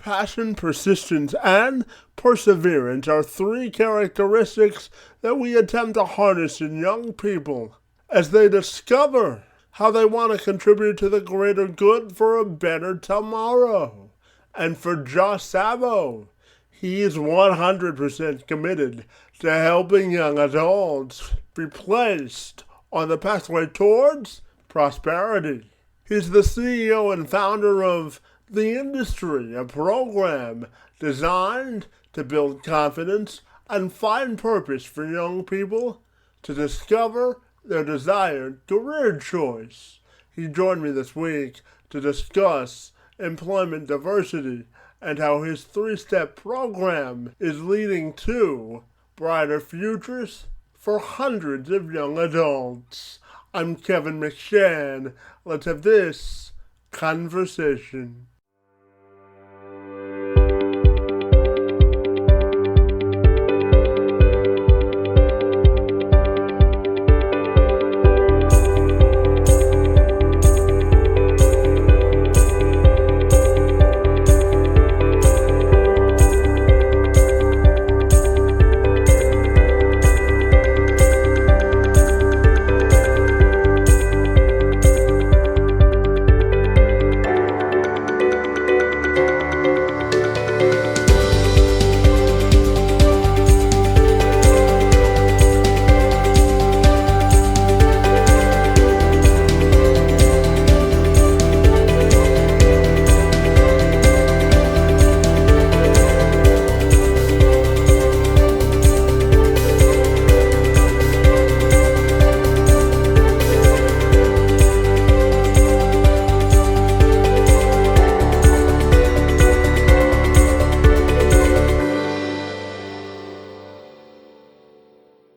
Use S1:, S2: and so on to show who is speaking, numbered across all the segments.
S1: Passion, persistence, and perseverance are three characteristics that we attempt to harness in young people as they discover how they want to contribute to the greater good for a better tomorrow. And for Josh Sabo, he is 100% committed to helping young adults be placed on the pathway towards prosperity. He's the CEO and founder of The Industry, a program designed to build confidence and find purpose for young people to discover their desired career choice. He joined me this week to discuss employment diversity and how his three-step program is leading to brighter futures for hundreds of young adults. I'm Kevin McShann. Let's have this conversation.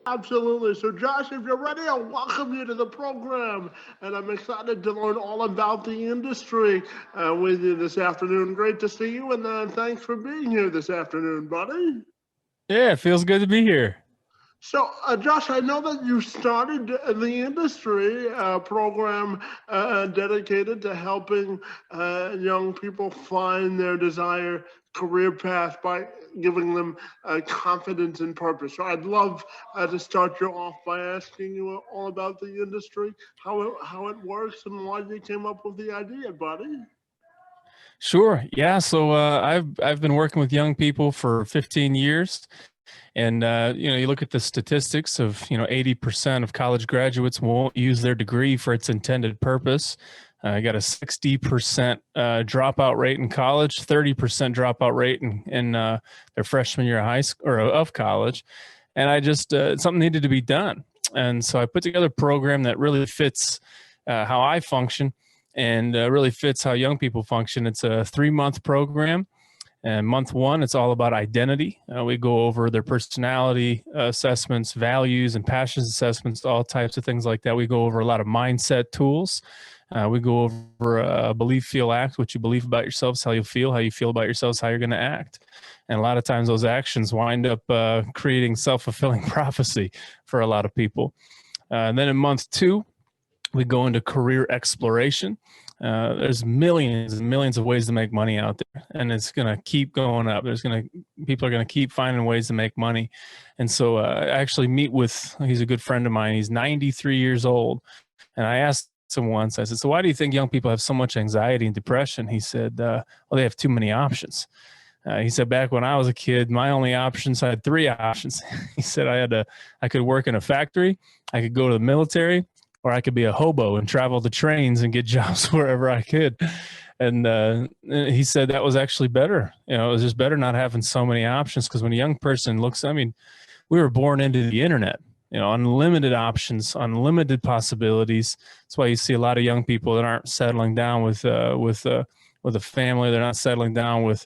S1: Absolutely. So, Josh, if you're ready, I'll welcome you to the program. And I'm excited to learn all about the industry with you this afternoon. Great to see you, and thanks for being here this afternoon, buddy.
S2: Yeah, it feels good to be here.
S1: So, Josh, I know that you started the industry program dedicated to helping young people find their desired career path by giving them confidence and purpose. So, I'd love to start you off by asking you all about the industry, how it works, and why you came up with the idea, buddy.
S2: Sure. Yeah. So I've been working with young people for 15 years. And, you look at the statistics of, 80% of college graduates won't use their degree for its intended purpose. You got a 60% dropout rate in college, 30% dropout rate in their freshman year of high school or of college. And I just, something needed to be done. And so I put together a program that really fits how I function and really fits how young people function. It's a 3-month program. And month one, it's all about identity. We go over their personality assessments, values, and passions assessments, all types of things like that. We go over a lot of mindset tools. We go over believe, feel, act. What you believe about yourself is how you feel about yourself is how you're going to act. And a lot of times those actions wind up creating self-fulfilling prophecy for a lot of people. And then in month two, we go into career exploration. There's millions and millions of ways to make money out there, and it's going to keep going up. People are going to keep finding ways to make money. And so I actually meet with, he's a good friend of mine. He's 93 years old. And I asked him once, I said, so why do you think young people have so much anxiety and depression? He said, well, they have too many options. He said, back when I was a kid, my only options, I had 3 options. He said, I could work in a factory, I could go to the military, or I could be a hobo and travel the trains and get jobs wherever I could. And he said that was actually better. It was just better not having so many options, because when a young person looks, we were born into the internet, unlimited options, unlimited possibilities. That's why you see a lot of young people that aren't settling down with a family. They're not settling down with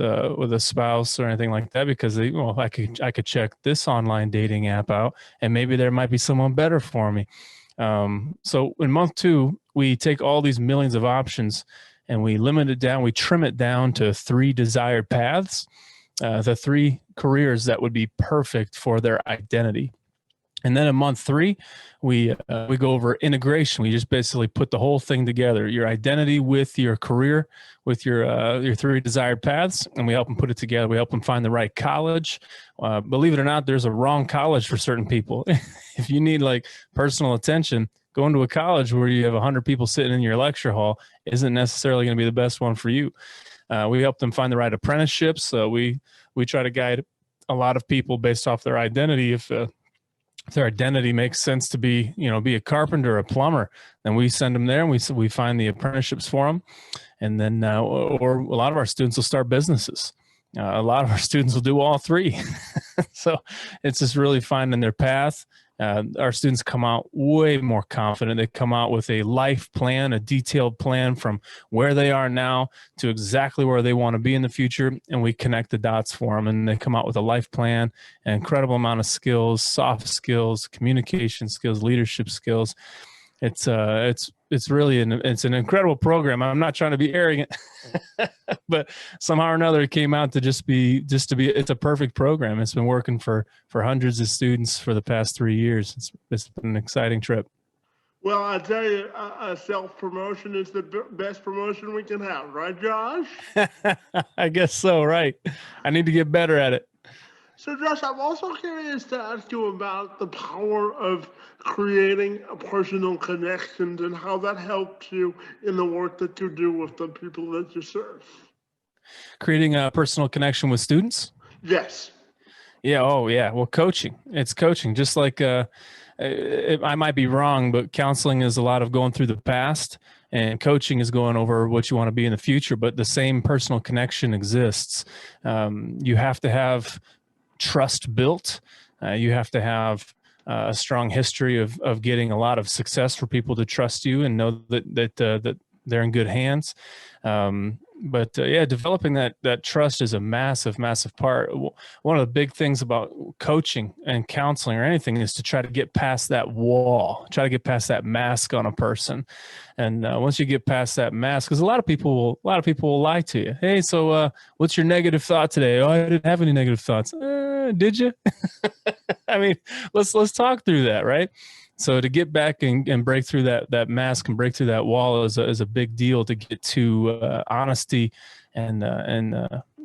S2: a spouse or anything like that, because I could check this online dating app out, and maybe there might be someone better for me. So in month 2, we take all these millions of options and we limit it down. We trim it down to 3 desired paths, the 3 careers that would be perfect for their identity. And then in month 3, we go over integration. We just basically put the whole thing together: your identity with your career, with your 3 desired paths, and we help them put it together. We help them find the right college. Believe it or not, there's a wrong college for certain people. If you need like personal attention, going to a college where you have 100 people sitting in your lecture hall isn't necessarily going to be the best one for you. We help them find the right apprenticeships. We try to guide a lot of people based off their identity. If their identity makes sense to be, be a carpenter or a plumber, then we send them there, and we find the apprenticeships for them. And then, or a lot of our students will start businesses. A lot of our students will do all 3. So it's just really finding their path. Our students come out way more confident. They come out with a life plan, a detailed plan from where they are now to exactly where they want to be in the future. And we connect the dots for them. And they come out with a life plan, an incredible amount of skills, soft skills, communication skills, leadership skills. It's really it's an incredible program. I'm not trying to be arrogant, but somehow or another it came out to just be it's a perfect program. It's been working for hundreds of students for the past 3 years. It's been an exciting trip.
S1: Well, I tell you, self-promotion is the best promotion we can have, right, Josh?
S2: I guess so, right? I need to get better at it.
S1: So, Josh, I'm also curious to ask you about the power of creating personal connections and how that helps you in the work that you do with the people that you serve.
S2: Creating a personal connection with students?
S1: Yes.
S2: Yeah. Oh, yeah. Well, coaching. It's coaching. Just like I might be wrong, but counseling is a lot of going through the past, and coaching is going over what you want to be in the future. But the same personal connection exists. You have to have trust built. You have to have a strong history of getting a lot of success for people to trust you and know that they're in good hands. But developing that trust is a massive part. One of the big things about coaching and counseling or anything is to try to get past that wall, try to get past that mask on a person. And once you get past that mask, because a lot of people will lie to you. Hey, so what's your negative thought today? Oh, I didn't have any negative thoughts. Did you? I mean, let's talk through that, right? So to get back and break through that mask and break through that wall is a big deal to get to honesty and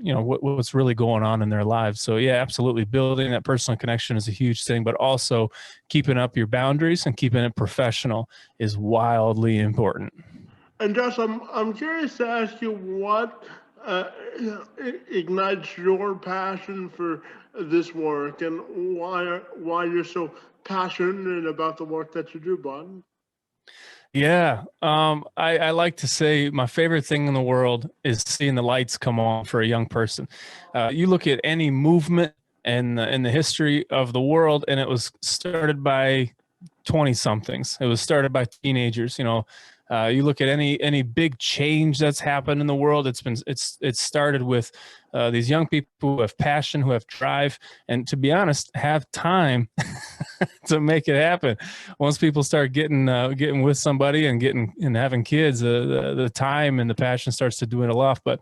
S2: what's really going on in their lives. So yeah, absolutely. Building that personal connection is a huge thing, but also keeping up your boundaries and keeping it professional is wildly important.
S1: And Josh, I'm curious to ask you what ignites your passion for this work, and why you're so passionate about the work that you do, bud.
S2: Yeah. I like to say my favorite thing in the world is seeing the lights come on for a young person. You look at any movement in the history of the world, and it was started by 20 somethings. It was started by teenagers. You look at any big change that's happened in the world. It's started with these young people who have passion, who have drive, and to be honest, have time to make it happen. Once people start getting with somebody and having kids, the time and the passion starts to dwindle off. But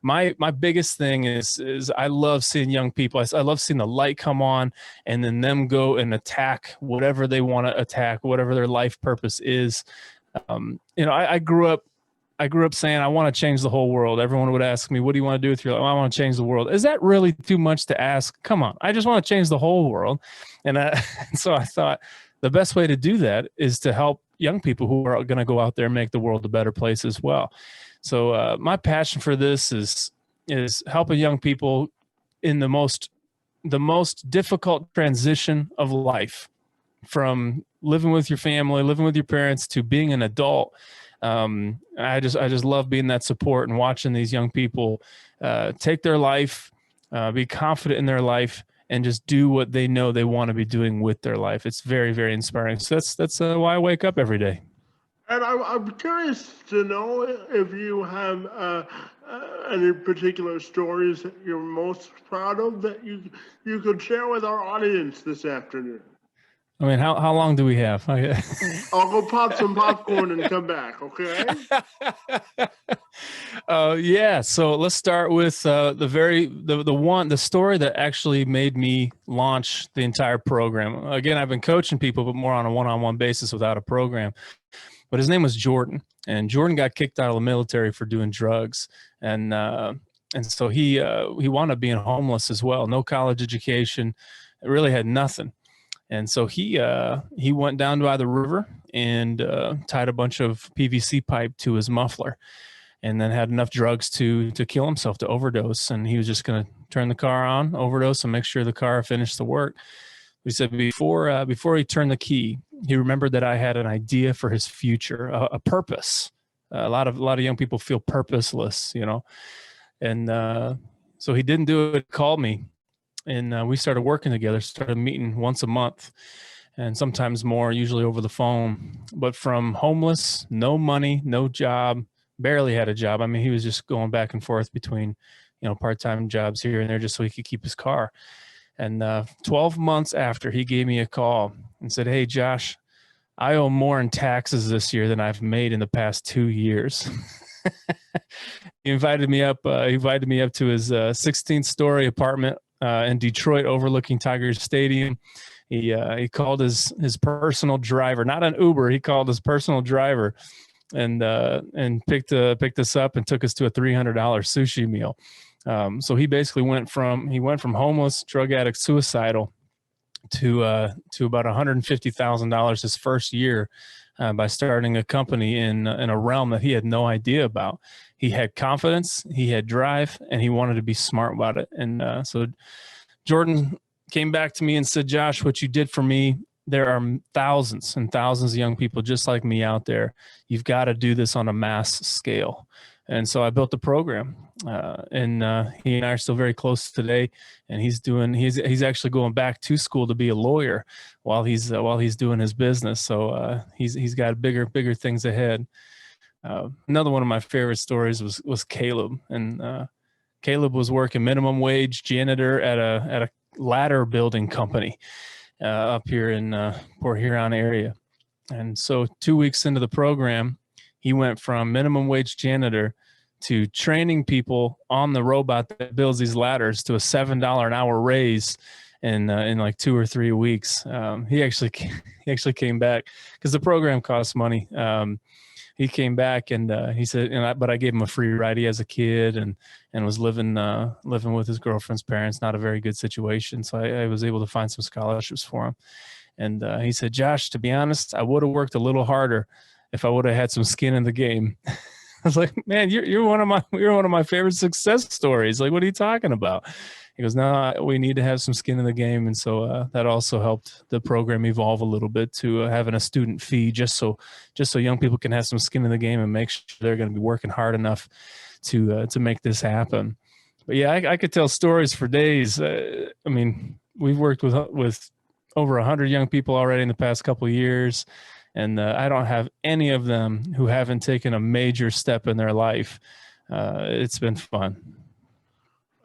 S2: my biggest thing is I love seeing young people. I love seeing the light come on and then them go and attack whatever they want to attack, whatever their life purpose is. I grew up saying I want to change the whole world. Everyone would ask me, what do you want to do with your life? I want to change the world. Is that really too much to ask? Come on. I just want to change the whole world. And so I thought the best way to do that is to help young people who are going to go out there and make the world a better place as well. So my passion for this is helping young people in the most difficult transition of life, from living with your family, living with your parents, to being an adult. I just love being that support and watching these young people take their life, be confident in their life, and just do what they know they want to be doing with their life. It's very, very inspiring. So that's why I wake up every day.
S1: And I'm curious to know if you have any particular stories that you're most proud of that you could share with our audience this afternoon.
S2: I mean, how long do we have?
S1: I'll go pop some popcorn and come back, okay?
S2: Yeah. So let's start with the story that actually made me launch the entire program. Again, I've been coaching people, but more on a one-on-one basis without a program. But his name was Jordan, and Jordan got kicked out of the military for doing drugs, and so he wound up being homeless as well. No college education, really had nothing. And so he went down by the river and tied a bunch of PVC pipe to his muffler, and then had enough drugs to kill himself, to overdose. And he was just going to turn the car on, overdose, and make sure the car finished the work. He said before he turned the key, he remembered that I had an idea for his future, a purpose. A lot of young people feel purposeless, and so he didn't do it. Called me, and we started working together. Started meeting once a month, and sometimes more, usually over the phone. But from homeless, no money, no job, barely had a job. I mean, he was just going back and forth between, part-time jobs here and there just so he could keep his car. And 12 months after, he gave me a call and said, "Hey, Josh, I owe more in taxes this year than I've made in the past 2 years." He invited me up. He invited me up to his 16-story apartment in Detroit, overlooking Tigers Stadium. He called his personal driver, not an Uber. He called his personal driver, and picked us up and took us to a $300 sushi meal. So he basically went from homeless, drug addict, suicidal to about $150,000 his first year by starting a company in a realm that he had no idea about. He had confidence, he had drive, and he wanted to be smart about it. And so Jordan came back to me and said, "Josh, what you did for me, there are thousands and thousands of young people just like me out there. You've got to do this on a mass scale." And so I built the program, and he and I are still very close today. And he's actually going back to school to be a lawyer while he's doing his business. So he's got bigger things ahead. Another one of my favorite stories was Caleb, and Caleb was working minimum wage janitor at a ladder building company up here in Port Huron area. And so 2 weeks into the program, he went from minimum wage janitor to training people on the robot that builds these ladders to a $7 an hour raise in like 2 or 3 weeks. He actually came back because the program costs money. He came back and he said, but I gave him a free ride. He has a kid and was living with his girlfriend's parents. Not a very good situation, so I was able to find some scholarships for him. And he said, "Josh, to be honest, I would have worked a little harder if I would have had some skin in the game." I was like, "Man, you're one of my favorite success stories. Like, what are you talking about?" He goes, "No, we need to have some skin in the game." And so that also helped the program evolve a little bit to having a student fee, just so young people can have some skin in the game and make sure they're going to be working hard enough to make this happen. But yeah, I could tell stories for days. I mean, we've worked with over 100 young people already in the past couple of years, and I don't have any of them who haven't taken a major step in their life. It's been fun.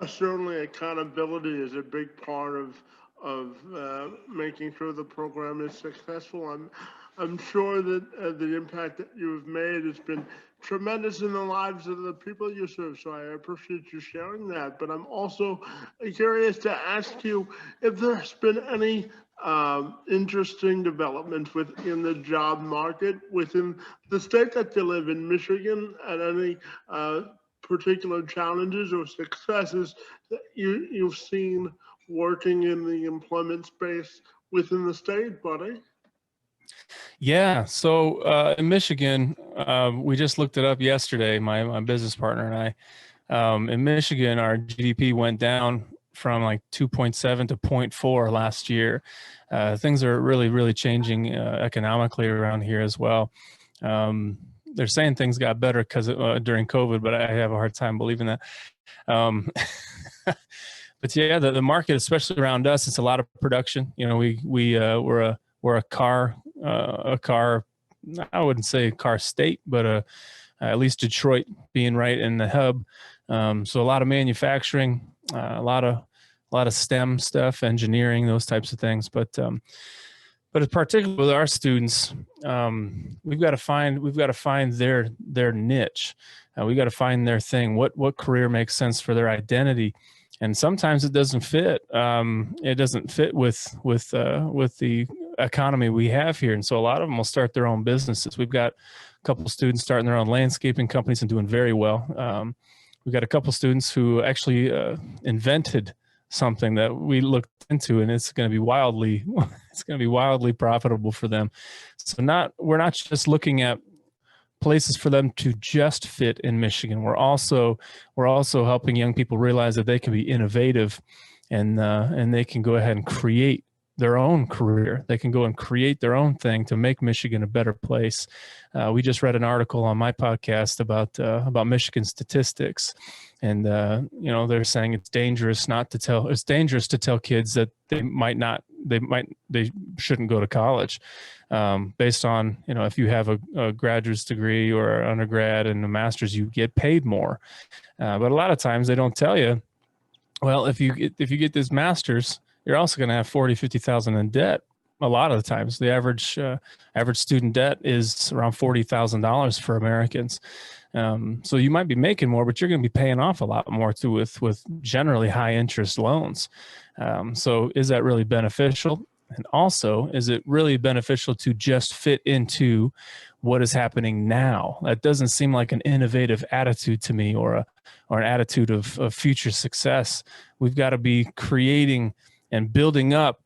S1: Certainly, accountability is a big part of making sure the program is successful. I'm sure that the impact that you've made has been tremendous in the lives of the people you serve. So I appreciate you sharing that. But I'm also curious to ask you if there's been any interesting developments within the job market within the state that you live in, Michigan, and any particular challenges or successes that you've seen working in the employment space within the state, buddy?
S2: Yeah. So in Michigan, we just looked it up yesterday, my business partner and I. In Michigan, our GDP went down from like 2.7 to zero point 0.4 last year. Things are really, really changing economically around here as well. They're saying things got better because during COVID, but I have a hard time believing that. Um, but yeah, the market, especially around us, it's a lot of production. You know, we're a car, I wouldn't say a car state, but at least Detroit being right in the hub. So a lot of manufacturing, a lot of STEM stuff, engineering, those types of things. But But particularly with our students, we've got to find their niche. We got to find their thing. What career makes sense for their identity, and sometimes it doesn't fit. It doesn't fit with the economy we have here, and so a lot of them will start their own businesses. We've got a couple of students starting their own landscaping companies and doing very well. We've got a couple of students who actually invented something that we looked into, and it's going to be wildly profitable for them. So we're not just looking at places for them to just fit in Michigan. We're also helping young people realize that they can be innovative, and they can go ahead and create their own career. They can go and create their own thing to make Michigan a better place. We just read an article on my podcast about Michigan statistics, and they're saying it's dangerous to tell kids that they shouldn't go to college, based on, if you have a graduate's degree or an undergrad and a master's, you get paid more. But a lot of times they don't tell you, well, if you get this master's, you're also going to have 40, 50,000 in debt. A lot of the times, the average student debt is around $40,000 for Americans. So you might be making more, but you're going to be paying off a lot more too with generally high interest loans. So is that really beneficial? And also, is it really beneficial to just fit into what is happening now? That doesn't seem like an innovative attitude to me, or an attitude of future success. We've got to be creating and building up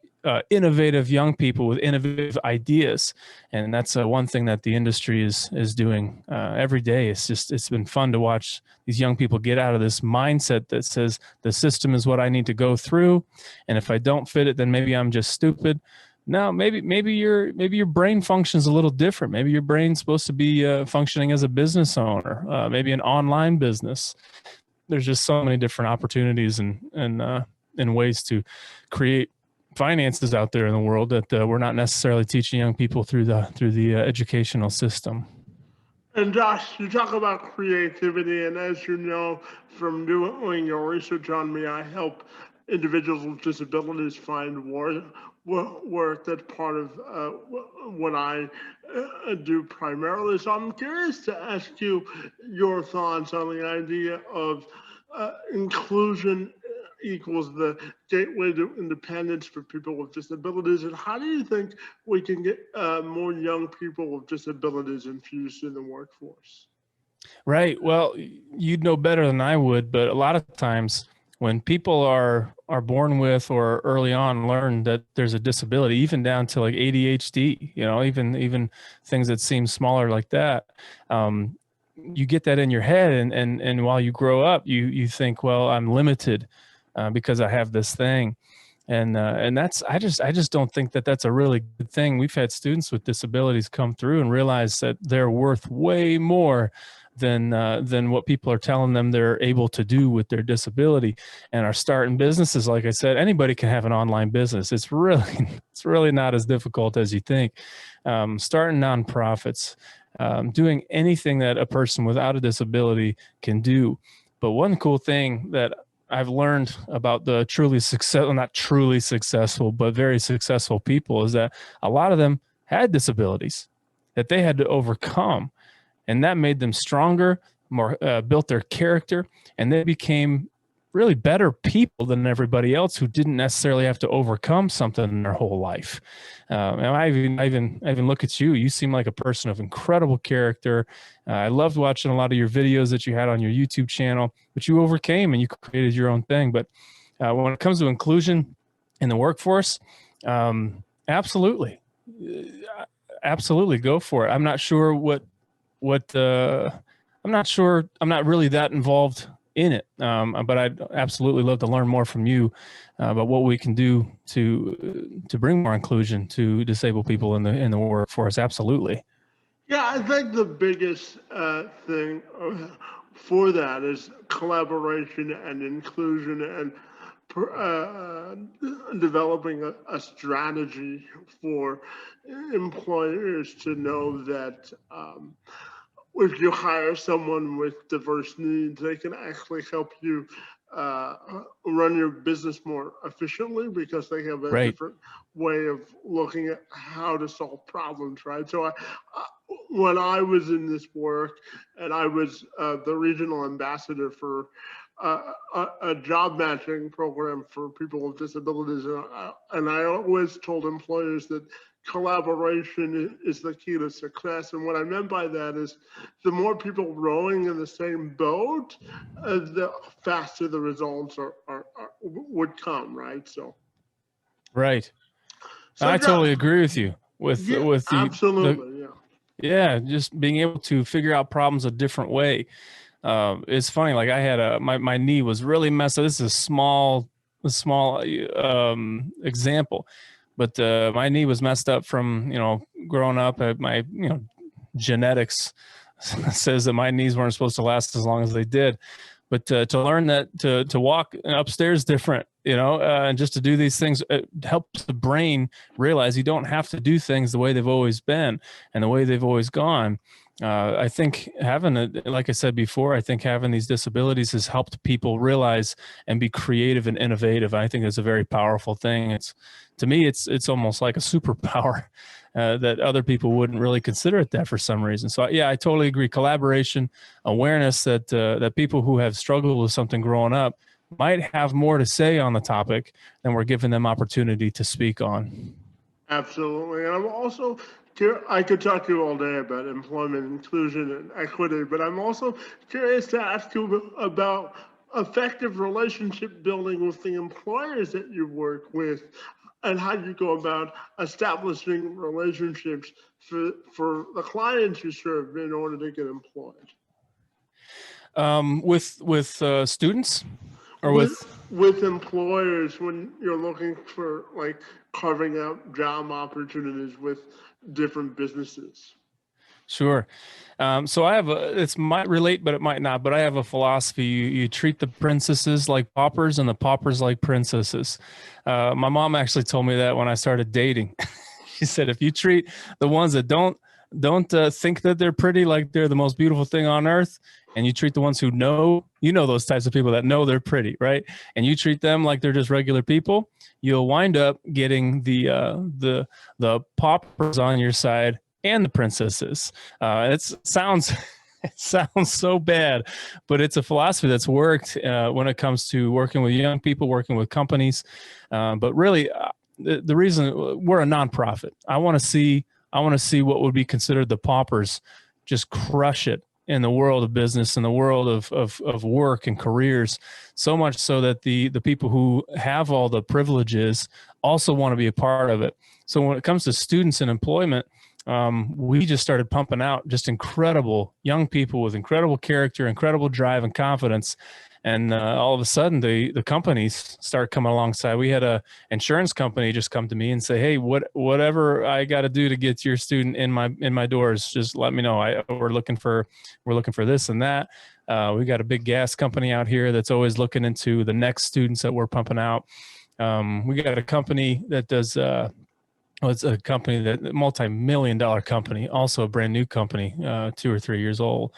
S2: innovative young people with innovative ideas, and that's one thing that the industry is doing every day. It's been fun to watch these young people get out of this mindset that says the system is what I need to go through, and if I don't fit it, then maybe I'm just stupid. No, maybe your brain functions a little different. Maybe your brain's supposed to be functioning as a business owner, maybe an online business. There's just so many different opportunities and ways to create finances out there in the world that we're not necessarily teaching young people through the educational system.
S1: And Josh, you talk about creativity, and as you know from doing your research on me, I help individuals with disabilities find work that's part of what I do primarily. So I'm curious to ask you your thoughts on the idea of inclusion equals the gateway to independence for people with disabilities, and how do you think we can get more young people with disabilities infused in the workforce?
S2: Right. Well, you'd know better than I would, but a lot of times when people are born with or early on learn that there's a disability, even down to like ADHD, even things that seem smaller like that, you get that in your head, and while you grow up, you think, well, I'm limited because I have this thing. And that's, I just don't think that that's a really good thing. We've had students with disabilities come through and realize that they're worth way more than what people are telling them they're able to do with their disability, and are starting businesses. Like I said, anybody can have an online business. It's really not as difficult as you think. Starting nonprofits, doing anything that a person without a disability can do. But one cool thing that I've learned about the not truly successful, but very successful people is that a lot of them had disabilities that they had to overcome, and that made them stronger, more built their character, and they became really better people than everybody else who didn't necessarily have to overcome something in their whole life. And I even look at you. You seem like a person of incredible character. I loved watching a lot of your videos that you had on your YouTube channel, but you overcame and you created your own thing. But when it comes to inclusion in the workforce, absolutely go for it. I'm not sure I'm not really that involved in it, but I'd absolutely love to learn more from you about what we can do to bring more inclusion to disabled people in the workforce. Absolutely.
S1: Yeah, I think the biggest thing for that is collaboration and inclusion, and uh, developing a strategy for employers to know that if you hire someone with diverse needs, they can actually help you uh, run your business more efficiently because they have a
S2: Right.
S1: different way of looking at how to solve problems, right? So when I was in this work and I was the regional ambassador for a job matching program for people with disabilities, and I always told employers that collaboration is the key to success. And what I meant by that is the more people rowing in the same boat, the faster the results would come, right? So,
S2: Right.
S1: so
S2: I
S1: John,
S2: totally agree with you
S1: yeah,
S2: with the
S1: absolutely, yeah.
S2: yeah, just being able to figure out problems a different way. It's funny. Like I had my knee was really messed up. This is a small example, but my knee was messed up from growing up. My genetics says that my knees weren't supposed to last as long as they did. But to learn that to walk upstairs different, and just to do these things, it helps the brain realize you don't have to do things the way they've always been and the way they've always gone. I think like I said before, I think having these disabilities has helped people realize and be creative and innovative. I think it's a very powerful thing. To me, it's almost like a superpower that other people wouldn't really consider it that for some reason. So yeah, I totally agree. Collaboration, awareness that people who have struggled with something growing up might have more to say on the topic than we're giving them opportunity to speak on.
S1: Absolutely. And I'm also, I could talk to you all day about employment inclusion and equity, but I'm also curious to ask you about effective relationship building with the employers that you work with and how you go about establishing relationships for the clients you serve in order to get employed.
S2: With students or
S1: with
S2: with
S1: with employers when you're looking for like carving out job opportunities with different businesses.
S2: Sure. So I have it might relate, but it might not. But I have a philosophy. You treat the princesses like paupers and the paupers like princesses. My mom actually told me that when I started dating. She said, if you treat the ones that don't think that they're pretty like they're the most beautiful thing on earth, and you treat the ones who know, those types of people that know they're pretty, right? And you treat them like they're just regular people, you'll wind up getting the paupers on your side and the princesses. It sounds it sounds so bad, but it's a philosophy that's worked when it comes to working with young people, working with companies. But really, the reason we're a nonprofit, I want to see what would be considered the paupers just crush it in the world of business, in the world of work and careers, so much so that the people who have all the privileges also want to be a part of it. So when it comes to students and employment, we just started pumping out just incredible young people with incredible character, incredible drive and confidence. And all of a sudden, the companies start coming alongside. We had a insurance company just come to me and say, "Hey, whatever I got to do to get your student in my doors, just let me know. We're looking for this and that." We got a big gas company out here that's always looking into the next students that we're pumping out. We got a company that does. It's a company that multi-million-dollar company, also a brand new company, 2 or 3 years old.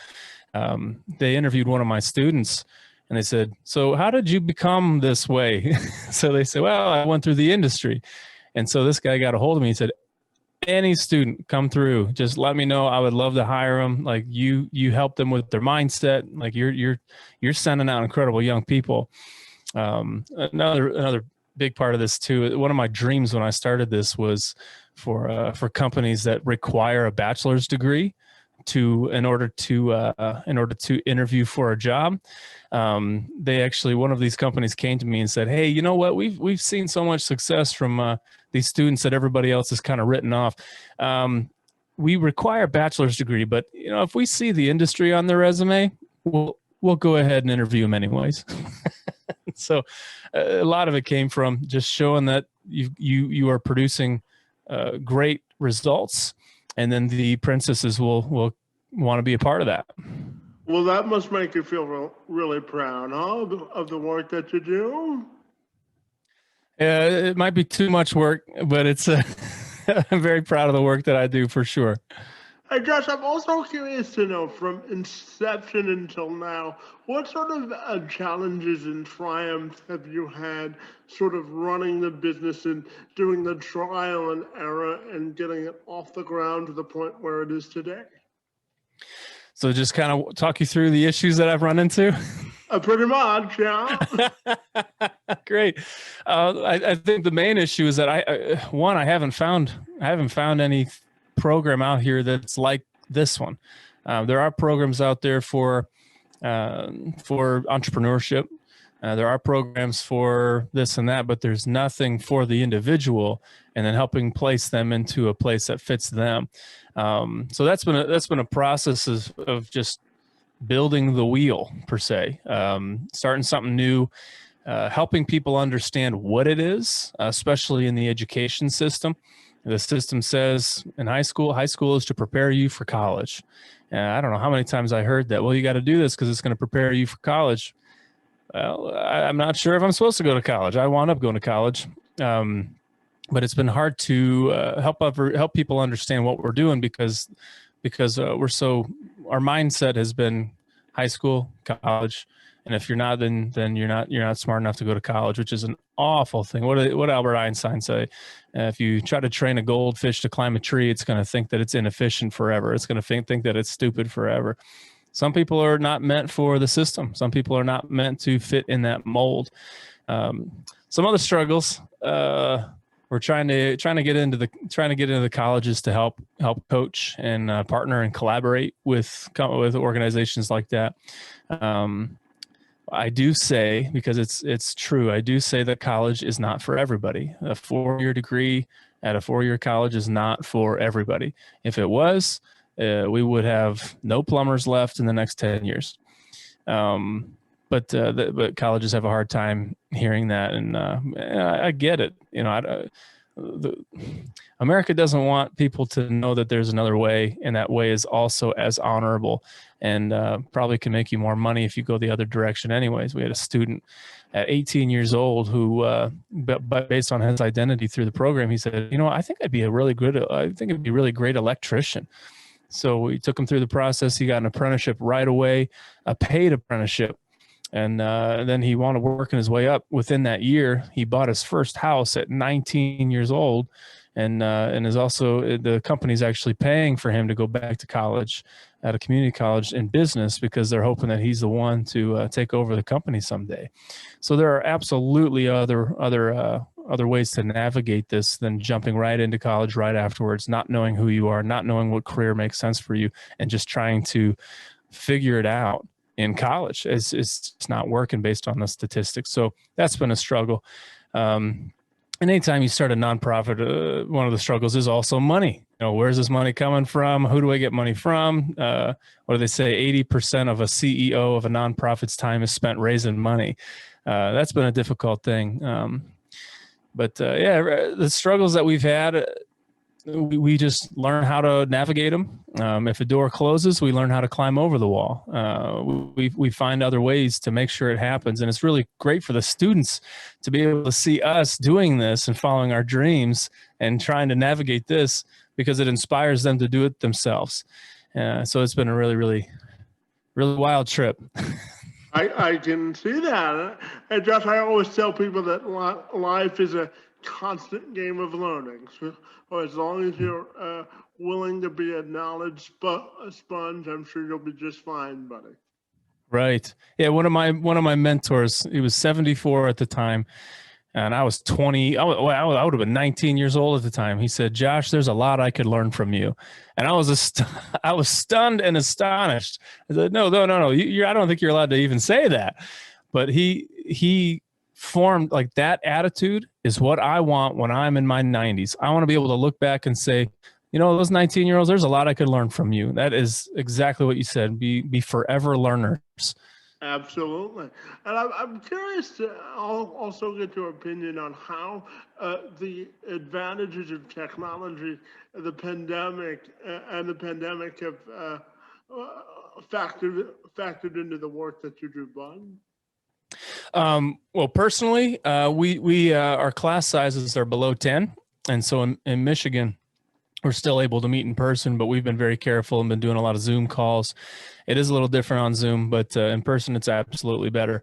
S2: They interviewed one of my students and they said, "So how did you become this way?" So they said, "Well, I went through the industry." And so this guy got a hold of me and said, "Any student come through, just let me know. I would love to hire them. Like you help them with their mindset. Like you're sending out incredible young people." Another big part of this too. One of my dreams when I started this was for companies that require a bachelor's degree in order to interview for a job. They actually, one of these companies came to me and said, "Hey, you know what? We've seen so much success from these students that everybody else is kind of written off. We require a bachelor's degree, but if we see the industry on their resume, we'll go ahead and interview them anyways." So a lot of it came from just showing that you are producing great results, and then the princesses will want to be a part of that.
S1: Well, that must make you feel really proud, huh, of the work that you do.
S2: It might be too much work, but it's I'm very proud of the work that I do for sure.
S1: Hey Josh, I'm also curious to know from inception until now, what sort of challenges and triumphs have you had sort of running the business and doing the trial and error and getting it off the ground to the point where it is today?
S2: So just kind of talk you through the issues that I've run into.
S1: Pretty much, yeah.
S2: Great. I think the main issue is that I haven't found any program out here that's like this one. There are programs out there for entrepreneurship. There are programs for this and that, but there's nothing for the individual, and then helping place them into a place that fits them. So that's been a process of just building the wheel per se, starting something new, helping people understand what it is, especially in the education system. The system says in high school is to prepare you for college. I don't know how many times I heard that. Well, you got to do this because it's going to prepare you for college. Well, I'm not sure if I'm supposed to go to college. I wound up going to college. But it's been hard to help people understand what we're doing because our mindset has been high school, college, and if you're not, then you're not smart enough to go to college, which is an awful thing. What Albert Einstein say? If you try to train a goldfish to climb a tree, it's going to think that it's inefficient forever. It's going to think that it's stupid forever. Some people are not meant for the system. Some people are not meant to fit in that mold. Some other struggles. We're trying to get into the colleges to help coach and partner and collaborate with organizations like that. I do say, because it's true, I do say that college is not for everybody. A 4-year degree at a 4-year college is not for everybody. If it was, we would have no plumbers left in the next 10 years. But colleges have a hard time hearing that, and I get it. America doesn't want people to know that there's another way, and that way is also as honorable, and probably can make you more money if you go the other direction. Anyways, we had a student at 18 years old who, but based on his identity through the program, he said, I think I'd be a really great electrician. So we took him through the process. He got an apprenticeship right away, a paid apprenticeship. And then he wanted working his way up. Within that year, he bought his first house at 19 years old, and is also, the company's actually paying for him to go back to college at a community college in business, because they're hoping that he's the one to take over the company someday. So there are absolutely other ways to navigate this than jumping right into college right afterwards, not knowing who you are, not knowing what career makes sense for you, and just trying to figure it out in college. It's not working based on the statistics. So that's been a struggle. And anytime you start a nonprofit, one of the struggles is also money. Where's this money coming from? Who do I get money from? What do they say? 80% of a CEO of a nonprofit's time is spent raising money. That's been a difficult thing. But the struggles that we've had, we just learn how to navigate them. If a door closes, we learn how to climb over the wall. We find other ways to make sure it happens. And it's really great for the students to be able to see us doing this and following our dreams and trying to navigate this, because it inspires them to do it themselves. So it's been a really, really, really wild trip.
S1: I can see that. And Josh, I always tell people that life is a constant game of learning. So, as long as you're willing to be a knowledge sponge, I'm sure you'll be just fine, buddy.
S2: Right. Yeah. One of my mentors, he was 74 at the time, and I was 20. I would have been 19 years old at the time. He said, "Josh, there's a lot I could learn from you," and I was stunned and astonished. I said, "No. I don't think you're allowed to even say that." But he formed, like, that attitude is what I want when I'm in my 90s. I want to be able to look back and say, those 19-year-olds, there's a lot I could learn from you. That is exactly what you said. Be forever learners.
S1: Absolutely. And I'm curious to also get your opinion on how the advantages of technology, the pandemic, have factored into the work that you do, Bud.
S2: Well, personally, we our class sizes are below 10. And so in Michigan, we're still able to meet in person, but we've been very careful and been doing a lot of Zoom calls. It is a little different on Zoom, but in person, it's absolutely better.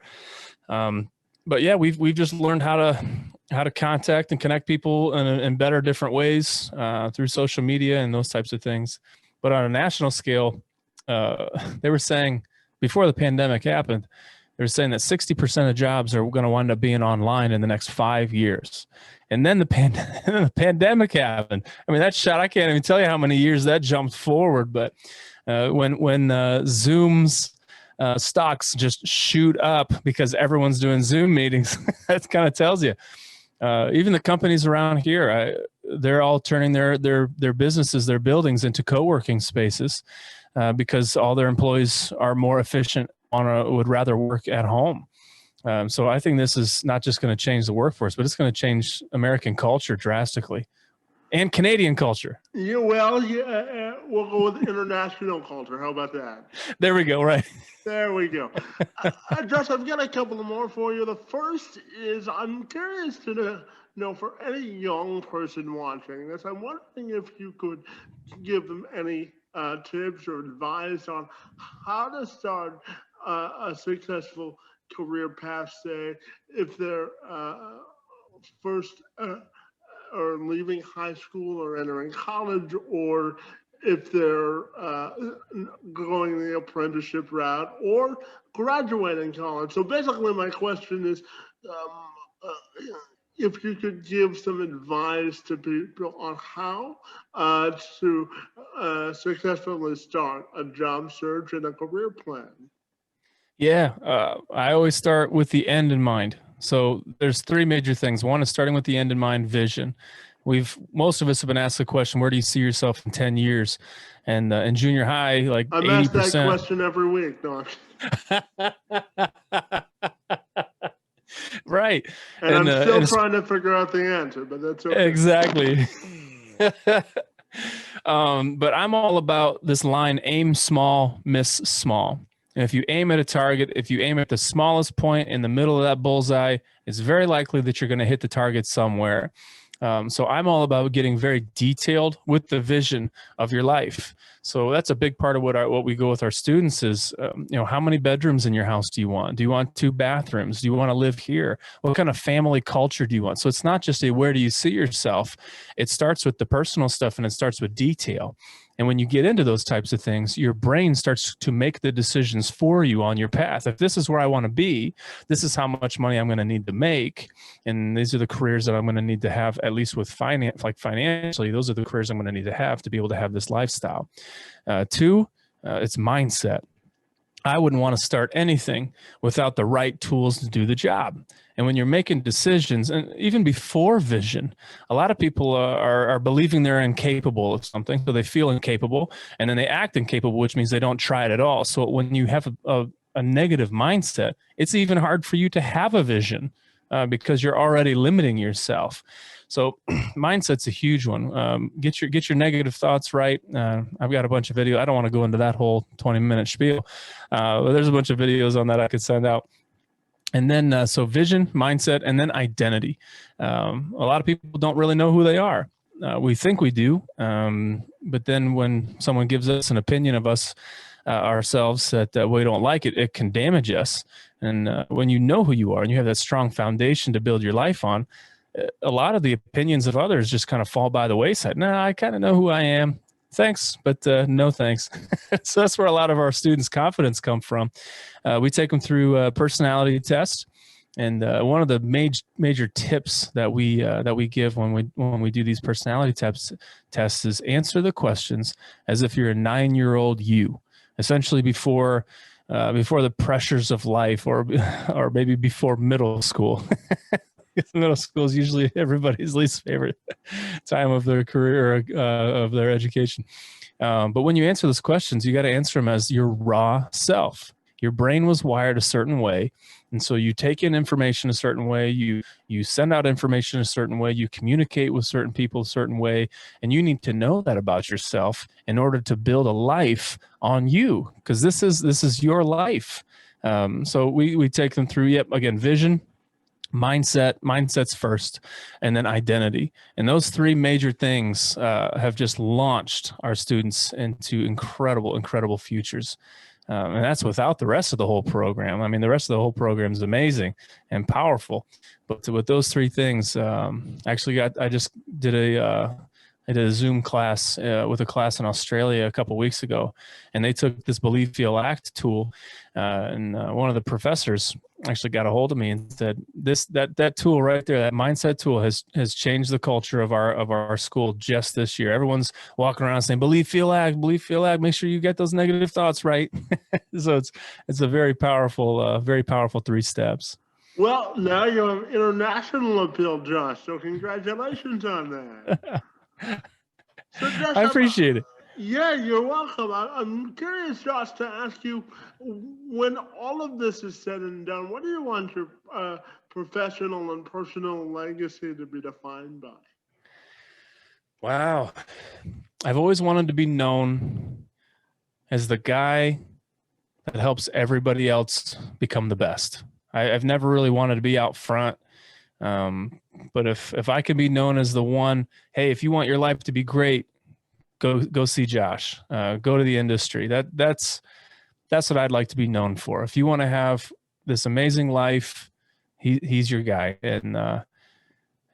S2: But yeah, we've just learned how to contact and connect people in better, different ways through social media and those types of things. But on a national scale, they were saying before the pandemic happened, they were saying that 60% of jobs are going to wind up being online in the next 5 years. And then the pandemic happened. I mean, that shot, I can't even tell you how many years that jumped forward. But when Zoom's stocks just shoot up because everyone's doing Zoom meetings, that kind of tells you. Even the companies around here, they're all turning their businesses, their buildings into co-working spaces because all their employees are more efficient would rather work at home. So I think this is not just going to change the workforce, but it's going to change American culture drastically and Canadian culture.
S1: Yeah, well, we'll go with international culture. How about that?
S2: There we go. Right.
S1: There we go. Josh, I've got a couple more for you. The first is I'm curious to know for any young person watching this, I'm wondering if you could give them any tips or advice on how to start a successful career path, say, if they're first or leaving high school or entering college, or if they're going the apprenticeship route or graduating college. So basically my question is, if you could give some advice to people on how to successfully start a job search and a career plan.
S2: Yeah, I always start with the end in mind. So there's three major things. One is starting with the end in mind, vision. Most of us have been asked the question, where do you see yourself in 10 years? And in junior high, like
S1: I'm
S2: 80%.
S1: asked that question every week, Doc.
S2: Right.
S1: And I'm still trying to figure out the answer, but that's okay.
S2: Exactly. But I'm all about this line, aim small, miss small. And if you aim at a target, if you aim at the smallest point in the middle of that bullseye, it's very likely that you're going to hit the target somewhere. So I'm all about getting very detailed with the vision of your life. So that's a big part of what we go with our students is, how many bedrooms in your house do you want? Do you want 2 bathrooms? Do you want to live here? What kind of family culture do you want? So it's not just a where do you see yourself? It starts with the personal stuff and it starts with detail. And when you get into those types of things, your brain starts to make the decisions for you on your path. If this is where I want to be, this is how much money I'm going to need to make. And these are the careers that I'm going to need to have, at least with finance, like financially, those are the careers I'm going to need to be able to have this lifestyle. 2, it's mindset. I wouldn't want to start anything without the right tools to do the job. And when you're making decisions, and even before vision, a lot of people are believing they're incapable of something, so they feel incapable, and then they act incapable, which means they don't try it at all. So when you have a negative mindset, it's even hard for you to have a vision because you're already limiting yourself. So mindset's a huge one. Get your negative thoughts right. I've got a bunch of videos. I don't want to go into that whole 20-minute spiel. But there's a bunch of videos on that I could send out. And then, so vision, mindset, and then identity. A lot of people don't really know who they are. We think we do. But then when someone gives us an opinion of us, ourselves that we don't like, it can damage us. And when you know who you are and you have that strong foundation to build your life on, a lot of the opinions of others just kind of fall by the wayside. No, I kind of know who I am. Thanks, but no thanks. So that's where a lot of our students' confidence come from. We take them through a personality test, and one of the major tips that we give when we do these personality tests is answer the questions as if you're a 9-year-old you, essentially before the pressures of life, or maybe before middle school. Middle school is usually everybody's least favorite time of their career, of their education. But when you answer those questions, you got to answer them as your raw self. Your brain was wired a certain way. And so you take in information a certain way, you send out information a certain way, you communicate with certain people a certain way, and you need to know that about yourself in order to build a life on you, because this is your life. So we take them through, again, vision, Mindsets first, and then identity. And those three major things have just launched our students into incredible futures. And that's without the rest of the whole program. I mean, the rest of the whole program is amazing and powerful, but with those three things, I just did I did a Zoom class with a class in Australia a couple of weeks ago, and they took this Believe, Feel, Act tool, and one of the professors actually got a hold of me and said, that tool right there, that mindset tool has changed the culture of our school just this year. Everyone's walking around saying, believe, feel, act, make sure you get those negative thoughts right. So it's a very powerful 3 steps.
S1: Well, now you have international appeal, Josh, so congratulations on that. So, Josh,
S2: I appreciate it.
S1: Yeah, you're welcome. I'm curious, Josh, to ask you, when all of this is said and done, what do you want your professional and personal legacy to be defined by?
S2: Wow. I've always wanted to be known as the guy that helps everybody else become the best. I've never really wanted to be out front. But if I can be known as the one, hey, if you want your life to be great, go see Josh, go to the industry. That's what I'd like to be known for. If you want to have this amazing life, he's your guy. And I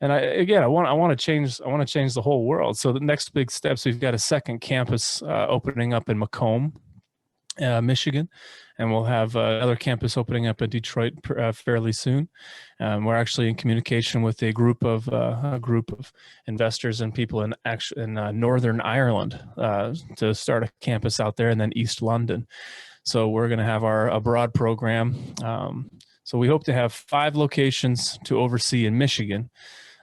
S2: want to change the whole world. So the next big steps, we've got a second campus opening up in Macomb, Michigan, and we'll have another campus opening up in Detroit fairly soon. We're actually in communication with a group of investors and people in Northern Ireland to start a campus out there, and then East London. So we're going to have our abroad program. So we hope to have 5 locations to oversee in Michigan.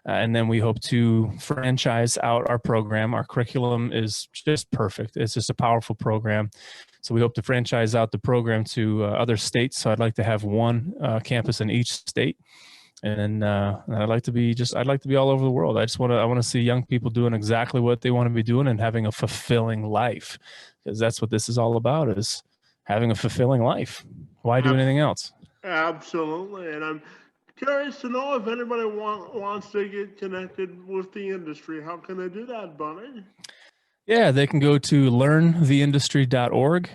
S2: And then we hope to franchise out our program. Our curriculum is just perfect. It's just a powerful program. So we hope to franchise out the program to other states. So I'd like to have one campus in each state. And I'd like to be all over the world. I want to see young people doing exactly what they want to be doing and having a fulfilling life, because that's what this is all about, is having a fulfilling life. Why do anything else?
S1: Absolutely. And I'm curious to know if anybody wants to get connected with the industry. How can they do that, Bunny?
S2: Yeah, they can go to learntheindustry.org.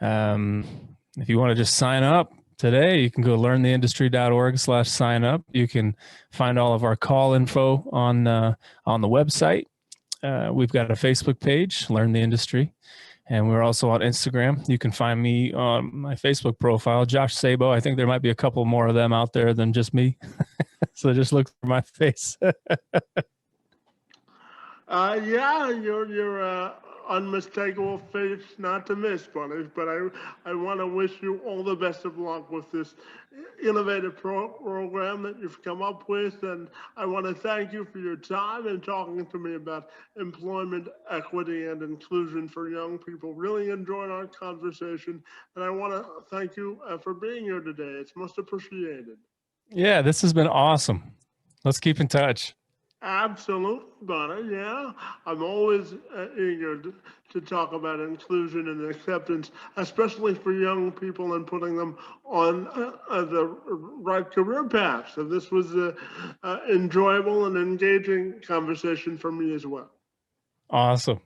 S2: If you want to just sign up today, you can go learntheindustry.org/sign up. You can find all of our call info on the website. We've got a Facebook page, Learn the Industry. And we're also on Instagram. You can find me on my Facebook profile, Josh Sabo. I think there might be a couple more of them out there than just me. So just look for my face.
S1: Yeah, you're unmistakable face not to miss, Bunny. But I want to wish you all the best of luck with this innovative program that you've come up with. And I want to thank you for your time and talking to me about employment equity and inclusion for young people. Really enjoyed our conversation. And I want to thank you for being here today. It's most appreciated.
S2: Yeah, this has been awesome. Let's keep in touch.
S1: Absolutely, Bonnie. Yeah, I'm always eager to talk about inclusion and acceptance, especially for young people, and putting them on the right career path. So this was an enjoyable and engaging conversation for me as well.
S2: Awesome.